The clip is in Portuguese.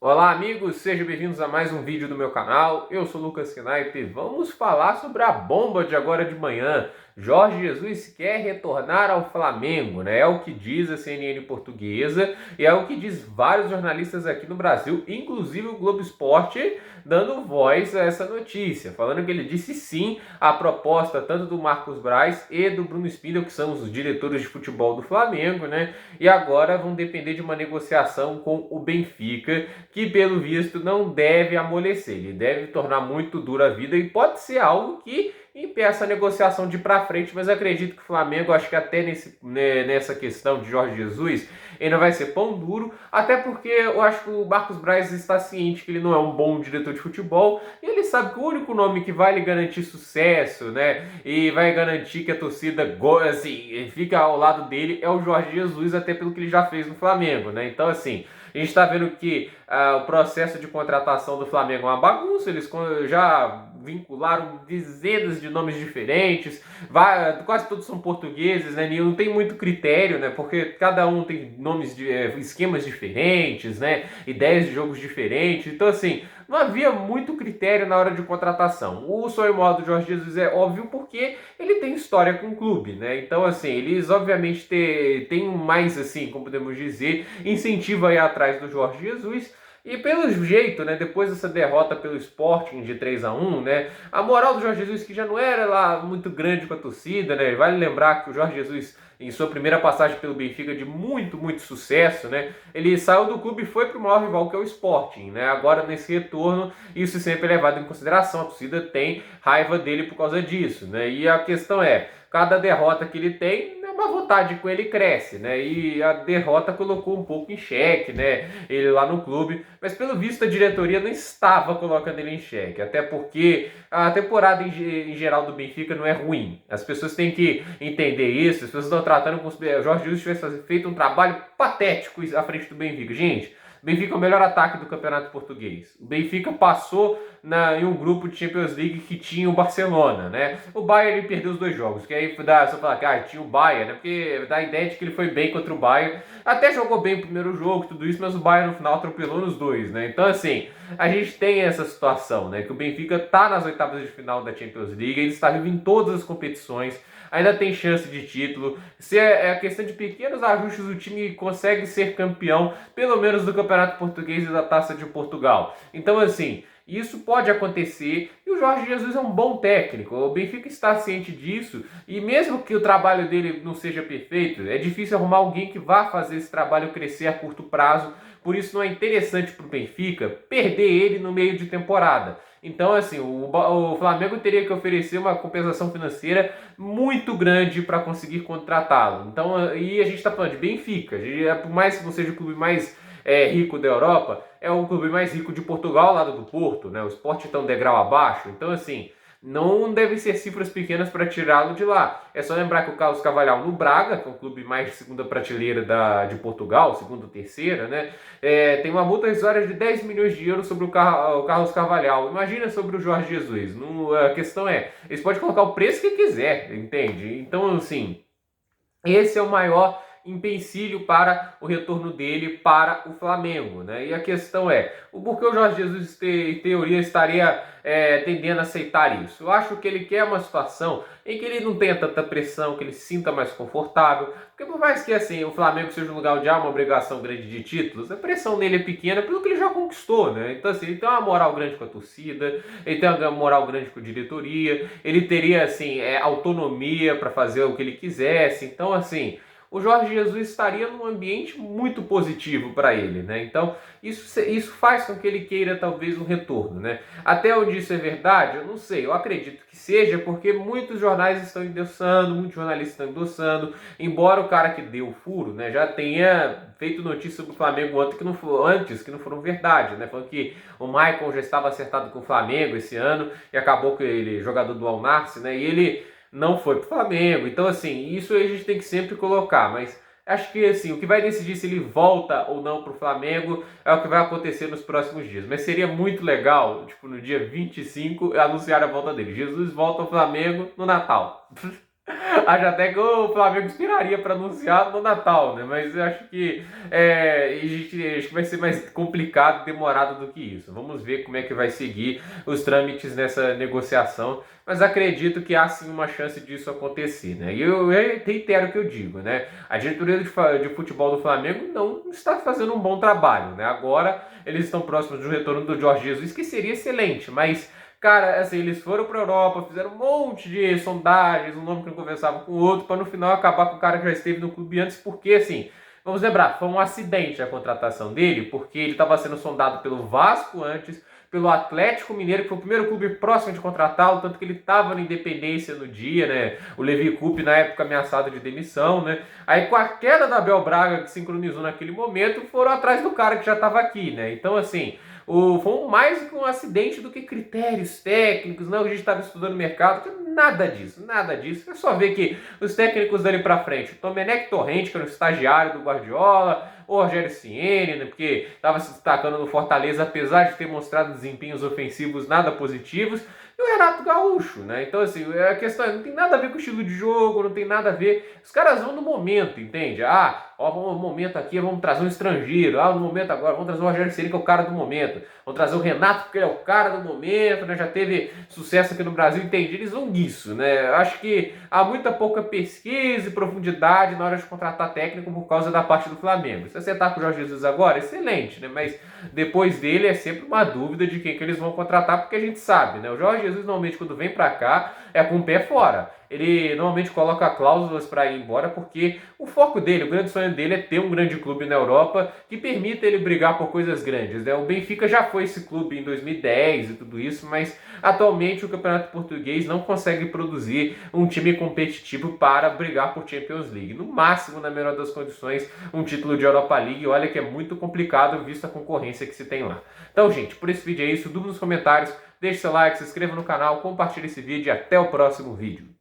Olá amigos, sejam bem-vindos a mais um vídeo do meu canal. Eu sou Lucas Knaip e vamos falar sobre a bomba de agora de manhã. Jorge Jesus quer retornar ao Flamengo, né? É o que diz a CNN portuguesa e é o que diz vários jornalistas aqui no Brasil, inclusive o Globo Esporte, dando voz a essa notícia, falando que ele disse sim à proposta tanto do Marcos Braz e do Bruno Spindel, que são os diretores de futebol do Flamengo, né? E agora vão depender de uma negociação com o Benfica, que pelo visto não deve amolecer, ele deve tornar muito dura a vida e pode ser algo que impeça a negociação de ir para frente, mas acredito que o Flamengo, acho que até nessa questão de Jorge Jesus, ele não vai ser pão duro, até porque eu acho que o Marcos Braz está ciente que ele não é um bom diretor de futebol, e ele sabe que o único nome que vai lhe garantir sucesso, né, e vai garantir que a torcida assim, fica ao lado dele é o Jorge Jesus, até pelo que ele já fez no Flamengo, né, então assim, a gente está vendo que o processo de contratação do Flamengo é uma bagunça, eles já vincularam dezenas de nomes diferentes, quase todos são portugueses, né? Não tem muito critério, né? Porque cada um tem nomes de esquemas diferentes, né? Ideias de jogos diferentes. Então, assim, não havia muito critério na hora de contratação. O sonho maior do Jorge Jesus é óbvio porque ele tem história com o clube, né? Então, assim, eles obviamente têm mais, assim, como podemos dizer, incentivo aí atrás do Jorge Jesus. E pelo jeito, né, depois dessa derrota pelo Sporting de 3-1, né, a moral do Jorge Jesus, que já não era lá muito grande com a torcida, né, vale lembrar que o Jorge Jesus, em sua primeira passagem pelo Benfica de muito sucesso, né, ele saiu do clube e foi para o maior rival, que é o Sporting, né, agora nesse retorno, isso sempre é levado em consideração, a torcida tem raiva dele por causa disso, né, e a questão é, cada derrota que ele tem, uma vontade com ele cresce, né? E a derrota colocou um pouco em xeque, né? Ele lá no clube, mas pelo visto a diretoria não estava colocando ele em xeque, até porque a temporada em geral do Benfica não é ruim. As pessoas têm que entender isso, as pessoas estão tratando como se o Jorge Jesus tivesse feito um trabalho patético à frente do Benfica. Gente, o Benfica é o melhor ataque do campeonato português. O Benfica passou em um grupo de Champions League que tinha o Barcelona, né? O Bayern ele perdeu os dois jogos, que aí dá só falar que tinha o Bayern, né? Porque dá a ideia de que ele foi bem contra o Bayern. Até jogou bem o primeiro jogo, tudo isso, mas o Bayern no final atropelou nos dois, né? Então, assim, a gente tem essa situação, né? Que o Benfica tá nas oitavas de final da Champions League, ele está vivo em todas as competições, ainda tem chance de título. Se é a questão de pequenos ajustes, o time consegue ser campeão, pelo menos do Campeonato Português e da Taça de Portugal. Então, assim, isso pode acontecer e o Jorge Jesus é um bom técnico. O Benfica está ciente disso e mesmo que o trabalho dele não seja perfeito, é difícil arrumar alguém que vá fazer esse trabalho crescer a curto prazo. Por isso não é interessante para o Benfica perder ele no meio de temporada. Então, assim, o Flamengo teria que oferecer uma compensação financeira muito grande para conseguir contratá-lo. Então, e a gente está falando de Benfica. Por mais que não seja o clube mais rico da Europa, é o clube mais rico de Portugal, ao lado do Porto, né? O Sport está um degrau abaixo. Então, assim, não devem ser cifras pequenas para tirá-lo de lá. É só lembrar que o Carlos Carvalhal no Braga, que é um clube mais de segunda prateleira de Portugal, segunda ou terceira, né? Tem uma multa rescisória de 10 milhões de euros sobre o Carlos Carvalhal. Imagina sobre o Jorge Jesus. A questão é, eles podem colocar o preço que quiser, entende? Então, assim, esse é o maior empecilho para o retorno dele para o Flamengo, né? E a questão é, por que o Jorge Jesus, em teoria, estaria tendendo a aceitar isso? Eu acho que ele quer uma situação em que ele não tenha tanta pressão, que ele se sinta mais confortável, porque por mais que assim, o Flamengo seja um lugar onde há uma obrigação grande de títulos, a pressão nele é pequena pelo que ele já conquistou, né? Então assim, ele tem uma moral grande com a torcida, ele tem uma moral grande com a diretoria, ele teria assim, autonomia para fazer o que ele quisesse, então assim, o Jorge Jesus estaria num ambiente muito positivo para ele, né? Então, isso faz com que ele queira talvez um retorno, né? Até onde isso é verdade, eu não sei. Eu acredito que seja porque muitos jornais estão endossando, muitos jornalistas estão endossando, embora o cara que deu o furo, né, já tenha feito notícia sobre o Flamengo antes que não foram verdade, né? Falando que o Michael já estava acertado com o Flamengo esse ano e acabou que ele, jogador do Al-Nassr, né? E ele não foi pro Flamengo. Então, assim, isso a gente tem que sempre colocar. Mas acho que, assim, o que vai decidir se ele volta ou não pro Flamengo é o que vai acontecer nos próximos dias. Mas seria muito legal, tipo, no dia 25, anunciar a volta dele. Jesus volta ao Flamengo no Natal. Acho até que o Flamengo esperaria para anunciar no Natal, né? Mas eu acho que acho que vai ser mais complicado e demorado do que isso. Vamos ver como é que vai seguir os trâmites nessa negociação. Mas acredito que há sim uma chance disso acontecer, né? E eu reitero o que eu digo, né? A diretoria de futebol do Flamengo não está fazendo um bom trabalho, né? Agora eles estão próximos do retorno do Jorge Jesus, que seria excelente, mas cara, assim, eles foram pra Europa, fizeram um monte de sondagens, um nome que não conversava com o outro, para no final acabar com o cara que já esteve no clube antes, porque assim, vamos lembrar, foi um acidente a contratação dele, porque ele estava sendo sondado pelo Vasco antes, pelo Atlético Mineiro, que foi o primeiro clube próximo de contratá-lo, tanto que ele estava na Independência no dia, né? O Levi Coupe, na época, ameaçado de demissão, né? Aí, com a queda da Abel Braga, que sincronizou naquele momento, foram atrás do cara que já estava aqui, né? Então, assim, foi mais que um acidente do que critérios técnicos, não, a gente estava estudando o mercado, nada disso, nada disso. É só ver que os técnicos dali para frente, o Domenech Torrente, que era um estagiário do Guardiola, o Rogério Ceni, né, porque estava se destacando no Fortaleza, apesar de ter mostrado desempenhos ofensivos nada positivos, e o Renato Gaúcho, né? Então, assim, a questão não tem nada a ver com o estilo de jogo, não tem nada a ver. Os caras vão no momento, entende? Ó, vamos no momento aqui, vamos trazer um estrangeiro. No momento agora, vamos trazer o Rogério Ceni, que é o cara do momento. Vamos trazer o Renato, porque ele é o cara do momento, né? Já teve sucesso aqui no Brasil, entende? Eles vão nisso, né? Eu acho que há muita pouca pesquisa e profundidade na hora de contratar técnico por causa da parte do Flamengo. Se acertar com o Jorge Jesus agora, excelente, né? Mas depois dele é sempre uma dúvida de quem que eles vão contratar, porque a gente sabe, né? O Jorge Jesus normalmente quando vem pra cá é com o pé fora. Ele normalmente coloca cláusulas para ir embora porque o foco dele, o grande sonho dele é ter um grande clube na Europa que permita ele brigar por coisas grandes, né? O Benfica já foi esse clube em 2010 e tudo isso, mas atualmente o Campeonato Português não consegue produzir um time competitivo para brigar por Champions League. No máximo, na melhor das condições, um título de Europa League. Olha que é muito complicado visto a concorrência que se tem lá. Então, gente, por esse vídeo é isso. Dúvida nos comentários, deixe seu like, se inscreva no canal, compartilhe esse vídeo e até o próximo vídeo.